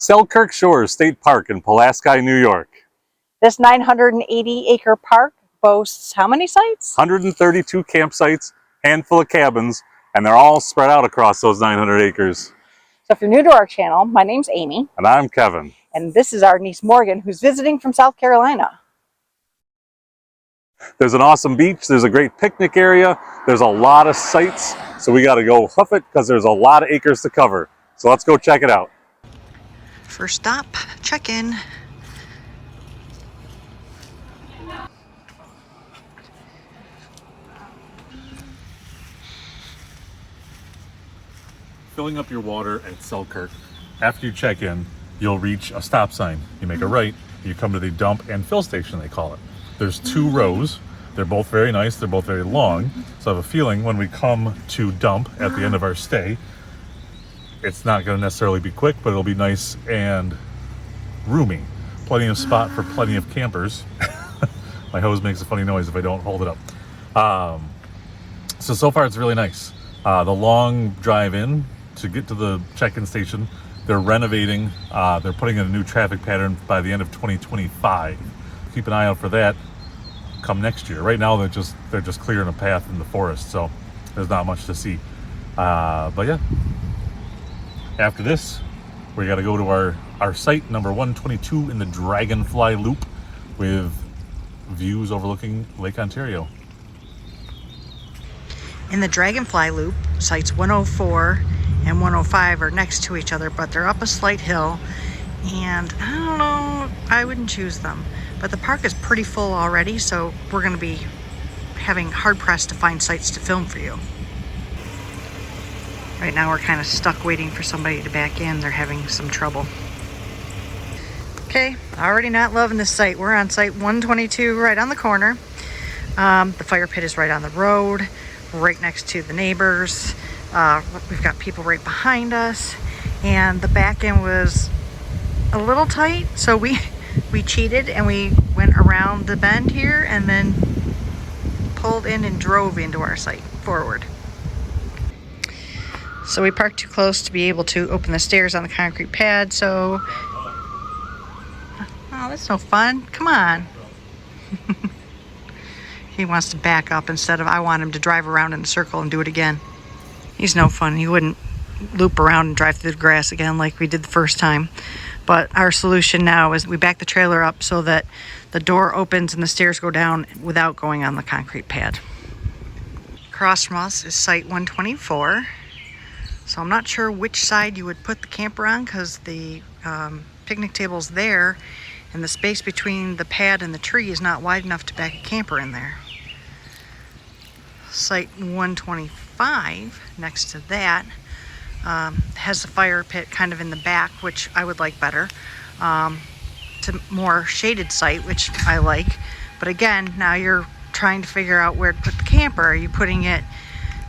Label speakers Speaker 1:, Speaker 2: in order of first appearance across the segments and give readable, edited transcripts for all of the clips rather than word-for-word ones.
Speaker 1: Selkirk Shores State Park in Pulaski, New York.
Speaker 2: This 980-acre park boasts how many sites?
Speaker 1: 132 campsites, handful of cabins, and they're all spread out across those 900 acres.
Speaker 2: So if you're new to our channel, my name's Amy.
Speaker 1: And I'm Kevin.
Speaker 2: And this is our niece Morgan, who's visiting from South Carolina.
Speaker 1: There's an awesome beach, there's a great picnic area, there's a lot of sites, so we gotta go hoof it because there's a lot of acres to cover. So let's go check it out.
Speaker 3: First stop, check-in.
Speaker 1: Filling up your water at Selkirk. After you check in, you'll reach a stop sign. You make a right, you come to the dump and fill station, they call it. There's 2 rows. They're both very nice, they're both very long. So I have a feeling when we come to dump at the end of our stay, it's not gonna necessarily be quick, but it'll be nice and roomy. Plenty of spot for plenty of campers. My hose makes a funny noise if I don't hold it up. So far it's really nice. The long drive in to get to the check-in station, they're renovating, they're putting in a new traffic pattern by the end of 2025. Keep an eye out for that come next year. Right now they're just clearing a path in the forest, so there's not much to see. But yeah, after this, we got to go to our site number 122 in the Dragonfly Loop with views overlooking Lake Ontario.
Speaker 3: In the Dragonfly Loop, sites 104 and 105 are next to each other, but they're up a slight hill, and I don't know, I wouldn't choose them. But the park is pretty full already, so we're going to be having hard-pressed to find sites to film for you. Right now we're kind of stuck waiting for somebody to back in. They're having some trouble. Okay, already not loving this site. We're on site 122 right on the corner. The fire pit is right on the road, right next to the neighbors. We've got people right behind us, and the back end was a little tight, so we cheated and we went around the bend here and then pulled in and drove into our site forward. So we parked too close to be able to open the stairs on the concrete pad, so oh, that's no fun. Come on. He wants to back up instead of I want him to drive around in a circle and do it again. He's no fun. He wouldn't loop around and drive through the grass again like we did the first time. But our solution now is we back the trailer up so that the door opens and the stairs go down without going on the concrete pad. Across from us is site 124. So I'm not sure which side you would put the camper on because the picnic table's there and the space between the pad and the tree is not wide enough to back a camper in there. Site 125 next to that has a fire pit kind of in the back, which I would like better. It's a more shaded site, which I like. But again, now you're trying to figure out where to put the camper. Are you putting it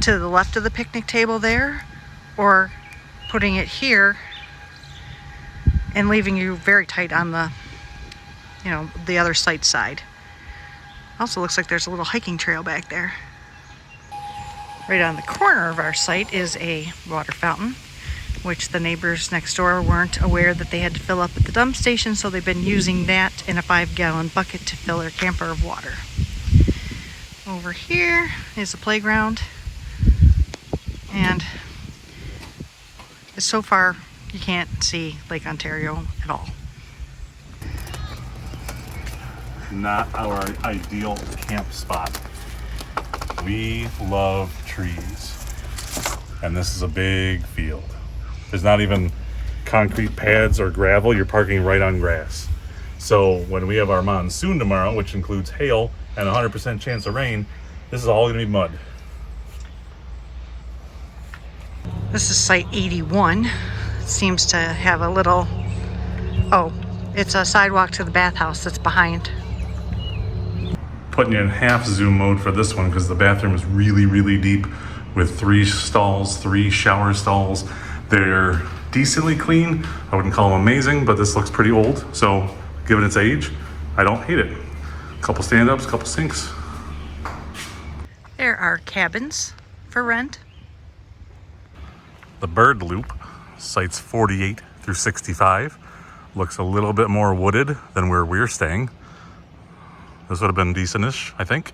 Speaker 3: to the left of the picnic table there, or putting it here and leaving you very tight on the, the other site side? Also looks like there's a little hiking trail back there. Right on the corner of our site is a water fountain, which the neighbors next door weren't aware that they had to fill up at the dump station, so they've been using that in a 5-gallon bucket to fill their camper of water. Over here is a playground, and so far you can't see Lake Ontario at all.
Speaker 1: Not our ideal camp spot. We love trees, and this is a big field. There's not even concrete pads or gravel. You're parking right on grass. So when we have our monsoon tomorrow, which includes hail and 100% chance of rain, this is all gonna be mud.
Speaker 3: This is site 81. It seems to have a little, it's a sidewalk to the bathhouse that's behind.
Speaker 1: Putting you in half zoom mode for this one because the bathroom is really, really deep with 3 stalls, 3 shower stalls. They're decently clean. I wouldn't call them amazing, but this looks pretty old. So given its age, I don't hate it. A couple stand-ups, a couple sinks.
Speaker 3: There are cabins for rent.
Speaker 1: The Bird Loop, sites 48 through 65. Looks a little bit more wooded than where we're staying. This would have been decentish, I think.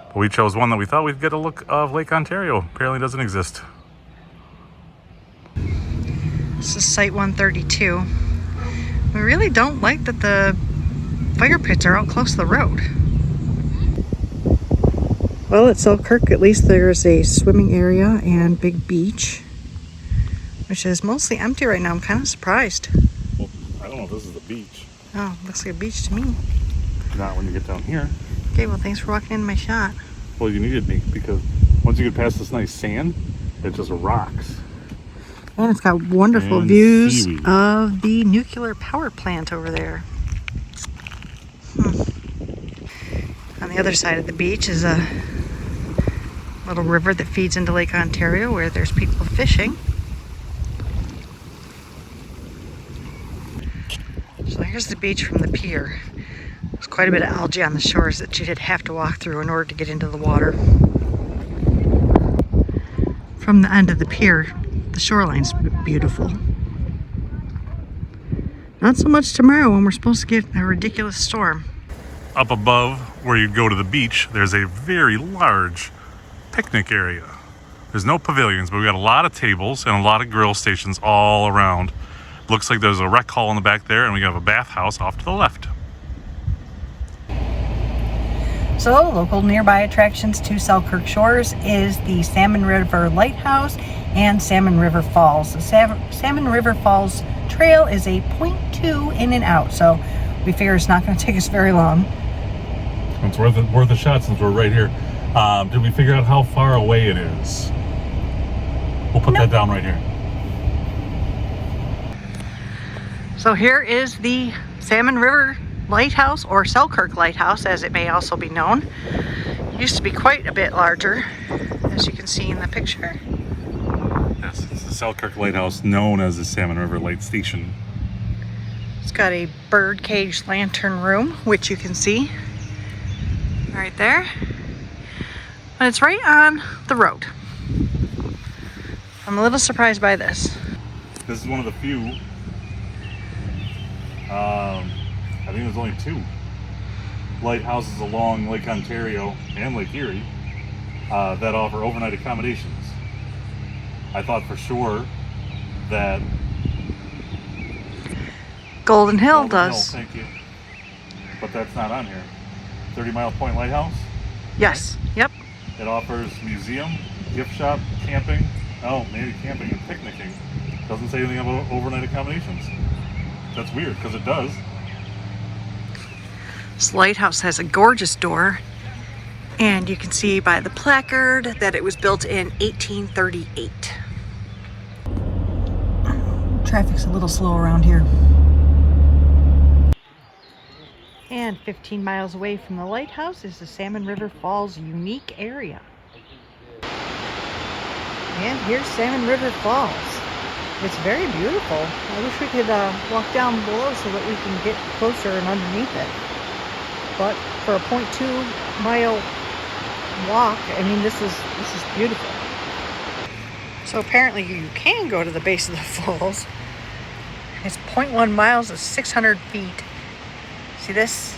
Speaker 1: But we chose one that we thought we'd get a look of Lake Ontario. Apparently doesn't exist.
Speaker 3: This is Site 132. We really don't like that the fire pits are out close to the road. Well, at Selkirk, at least there's a swimming area and big beach, which is mostly empty right now. I'm kind of surprised.
Speaker 1: Well, I don't know if this is the beach.
Speaker 3: Oh, looks like a beach to me.
Speaker 1: Not when you get down here.
Speaker 3: Okay, well, thanks for walking into my shot.
Speaker 1: Well, you needed me because once you get past this nice sand, it's just rocks.
Speaker 3: And it's got wonderful
Speaker 1: And
Speaker 3: views
Speaker 1: seaweed.
Speaker 3: of the nuclear power plant over there. On the other side of the beach is a little river that feeds into Lake Ontario where there's people fishing. So here's the beach from the pier. There's quite a bit of algae on the shores that you'd have to walk through in order to get into the water. From the end of the pier, the shoreline's beautiful. Not so much tomorrow when we're supposed to get a ridiculous storm.
Speaker 1: Up above where you go to the beach, there's a very large picnic area. There's no pavilions, but we got a lot of tables and a lot of grill stations all around. Looks like there's a rec hall in the back there, and we have a bathhouse off to the left.
Speaker 2: So, local nearby attractions to Selkirk Shores is the Salmon River Lighthouse and Salmon River Falls. The Salmon River Falls Trail is a 0.2 in and out, so we figure it's not going to take us very long.
Speaker 1: It's worth a shot since we're right here. Did we figure out how far away it is? We'll put that down right here.
Speaker 3: So here is the Salmon River Lighthouse, or Selkirk Lighthouse as it may also be known. It used to be quite a bit larger, as you can see in the picture.
Speaker 1: Yes, it's the Selkirk Lighthouse, known as the Salmon River Light Station.
Speaker 3: It's got a bird cage lantern room, which you can see right there. And it's right on the road. I'm a little surprised by this.
Speaker 1: This is one of the few, I think there's only 2 lighthouses along Lake Ontario and Lake Erie that offer overnight accommodations. I thought for sure that
Speaker 3: Golden Hill
Speaker 1: Golden
Speaker 3: does.
Speaker 1: Hill, thank you. But that's not on here. 30 Mile Point Lighthouse.
Speaker 3: Yes, yep.
Speaker 1: It offers museum, gift shop, camping. Oh, maybe camping and picnicking. Doesn't say anything about overnight accommodations. That's weird because it does.
Speaker 3: This lighthouse has a gorgeous door, and you can see by the placard that it was built in 1838. Traffic's a little slow around here. And 15 miles away from the lighthouse is the Salmon River Falls unique area. And here's Salmon River Falls. It's very beautiful. I wish we could walk down below so that we can get closer and underneath it. But for a 0.2 mile walk, I mean, this is beautiful. So apparently you can go to the base of the falls. It's 0.1 miles, it's 600 feet. See this?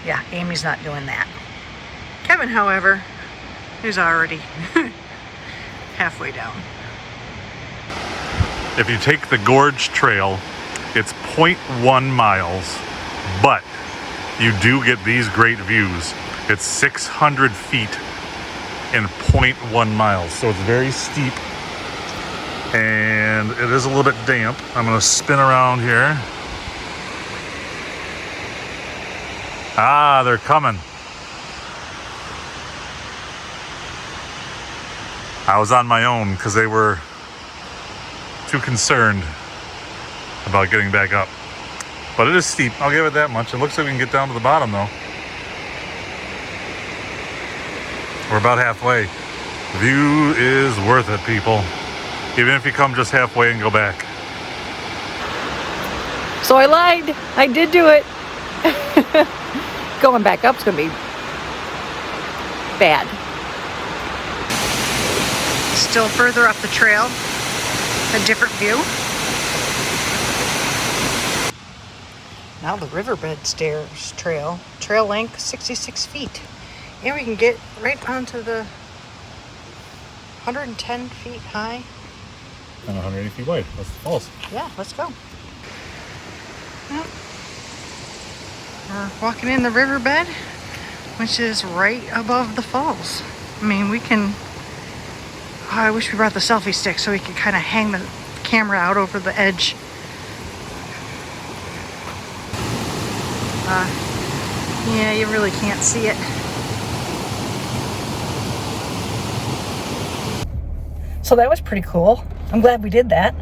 Speaker 3: Yeah, Amy's not doing that. Kevin, however, is already halfway down.
Speaker 1: If you take the Gorge Trail, it's 0.1 miles, but you do get these great views. It's 600 feet in 0.1 miles, so it's very steep, and it is a little bit damp. I'm gonna spin around here. Ah, they're coming. I was on my own because they were too concerned about getting back up. But it is steep, I'll give it that much. It looks like we can get down to the bottom though. We're about halfway. The view is worth it, people. Even if you come just halfway and go back.
Speaker 2: So I lied. I did do it. Going back up's going to be bad.
Speaker 3: Still further up the trail, a different view. Now the riverbed stairs trail length 66 feet. And we can get right onto the 110 feet high.
Speaker 1: And 180 feet wide. That's the falls.
Speaker 3: Yeah, let's go. Yep. We're walking in the riverbed, which is right above the falls. I mean, we can... Oh, I wish we brought the selfie stick so we could kind of hang the camera out over the edge. Yeah, you really can't see it.
Speaker 2: So that was pretty cool. I'm glad we did that.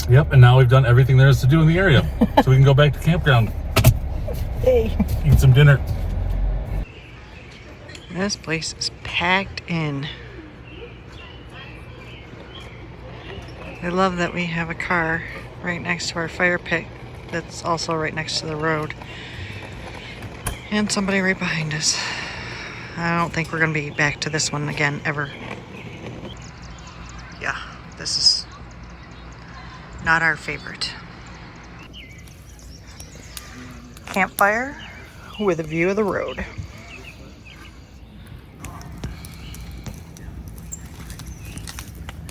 Speaker 1: Yep, and now we've done everything there is to do in the area. So we can go back to campground,
Speaker 2: Hey.
Speaker 1: eat some dinner.
Speaker 3: This place is packed in. I love that we have a car right next to our fire pit that's also right next to the road. And somebody right behind us. I don't think we're going to be back to this one again, ever. Yeah, this is not our favorite. Campfire with a view of the road.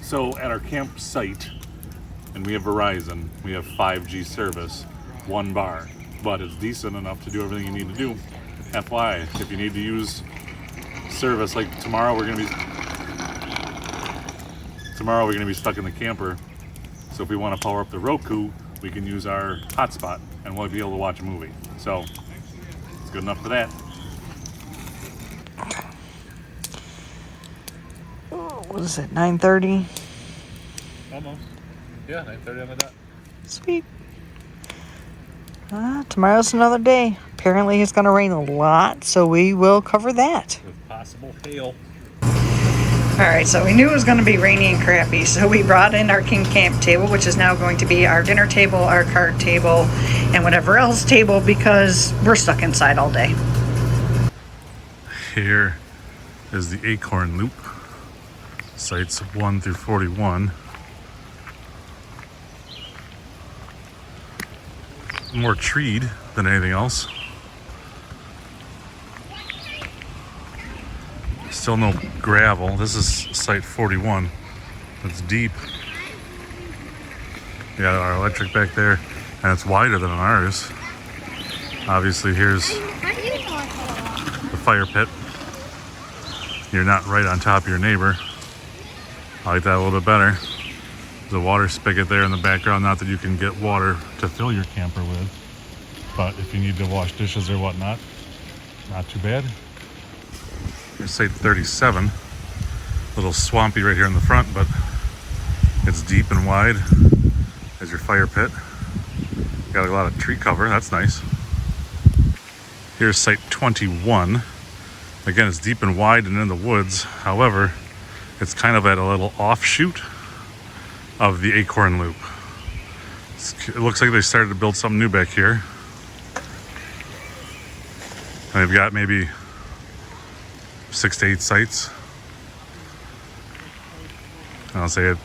Speaker 1: So at our campsite, and we have Verizon, we have 5G service, 1 bar, but it's decent enough to do everything you need to do. FYI, if you need to use service, like tomorrow we're gonna be stuck in the camper. So if we want to power up the Roku, we can use our hotspot and we'll be able to watch a movie. So it's good enough for that.
Speaker 3: What is it, 9:30?
Speaker 1: Almost. Yeah, 9:30 on the dot.
Speaker 3: Sweet. Tomorrow's another day. Apparently it's going to rain a lot, so we will cover that.
Speaker 1: With possible hail.
Speaker 3: Alright, so we knew it was going to be rainy and crappy, so we brought in our king camp table, which is now going to be our dinner table, our card table, and whatever else table, because we're stuck inside all day.
Speaker 1: Here is the Acorn Loop. Sites 1 through 41. More treed than anything else. Still no gravel. This is site 41. It's deep. We got our electric back there, and it's wider than ours. Obviously, here's the fire pit. You're not right on top of your neighbor. I like that a little bit better. There's a water spigot there in the background. Not that you can get water to fill your camper with, but if you need to wash dishes or whatnot, not too bad. Here's site 37. A little swampy right here in the front, but it's deep and wide. There's your fire pit. Got a lot of tree cover. That's nice. Here's site 21. Again, it's deep and wide and in the woods. However, it's kind of at a little offshoot of the Acorn Loop. It looks like they started to build something new back here. And they've got maybe 6 to 8 sites. And I'll say it,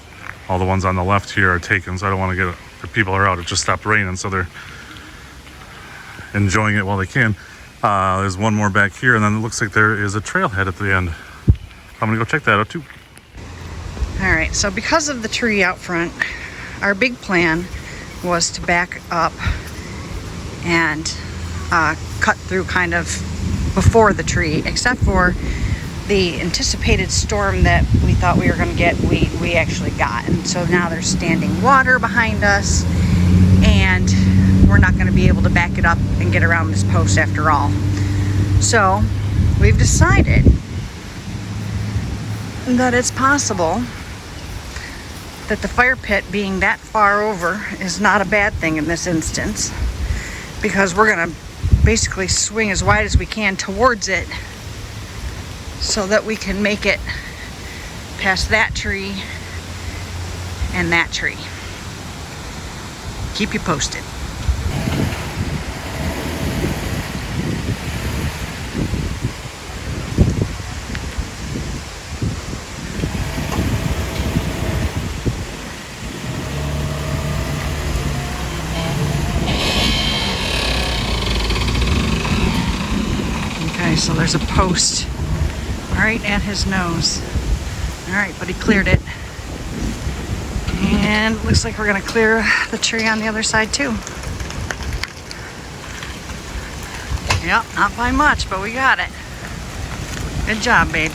Speaker 1: all the ones on the left here are taken, so I don't want to get it. The people are out. It just stopped raining, so they're enjoying it while they can. There's one more back here, and then it looks like there is a trailhead at the end. I'm gonna go check that out too.
Speaker 3: All right, so because of the tree out front, our big plan was to back up and cut through kind of before the tree, except for the anticipated storm that we thought we were going to get, we actually got. And so now there's standing water behind us, and we're not going to be able to back it up and get around this post after all. So we've decided that it's possible that the fire pit being that far over is not a bad thing in this instance, because we're going to basically swing as wide as we can towards it so that we can make it past that tree and that tree. Keep you posted. So there's a post right at his nose. All right, but he cleared it. And looks like we're gonna clear the tree on the other side too. Yep, not by much, but we got it. Good job, babe.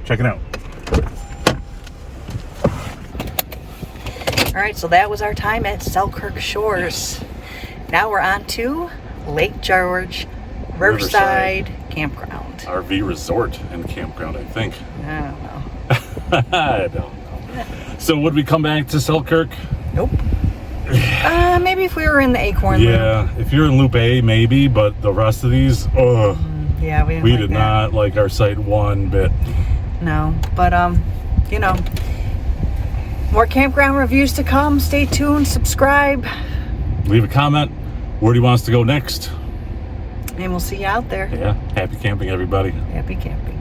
Speaker 1: Check it out.
Speaker 2: All right, so that was our time at Selkirk Shores. Now we're on to Lake George Riverside Campground.
Speaker 1: RV resort and campground, I think.
Speaker 2: I don't know.
Speaker 1: I don't know. So would we come back to Selkirk?
Speaker 2: Nope. Maybe if we were in the Acorn Loop.
Speaker 1: Yeah, if you're in Loop A, maybe, but the rest of these,
Speaker 2: Yeah, we didn't
Speaker 1: we
Speaker 2: like
Speaker 1: did
Speaker 2: that.
Speaker 1: not like our site one bit.
Speaker 2: No, but you know, more campground reviews to come. Stay tuned, subscribe,
Speaker 1: Leave a comment. Where do you want us to go next?
Speaker 2: and we'll see you out there.
Speaker 1: Yeah, happy camping, everybody.
Speaker 2: Happy camping.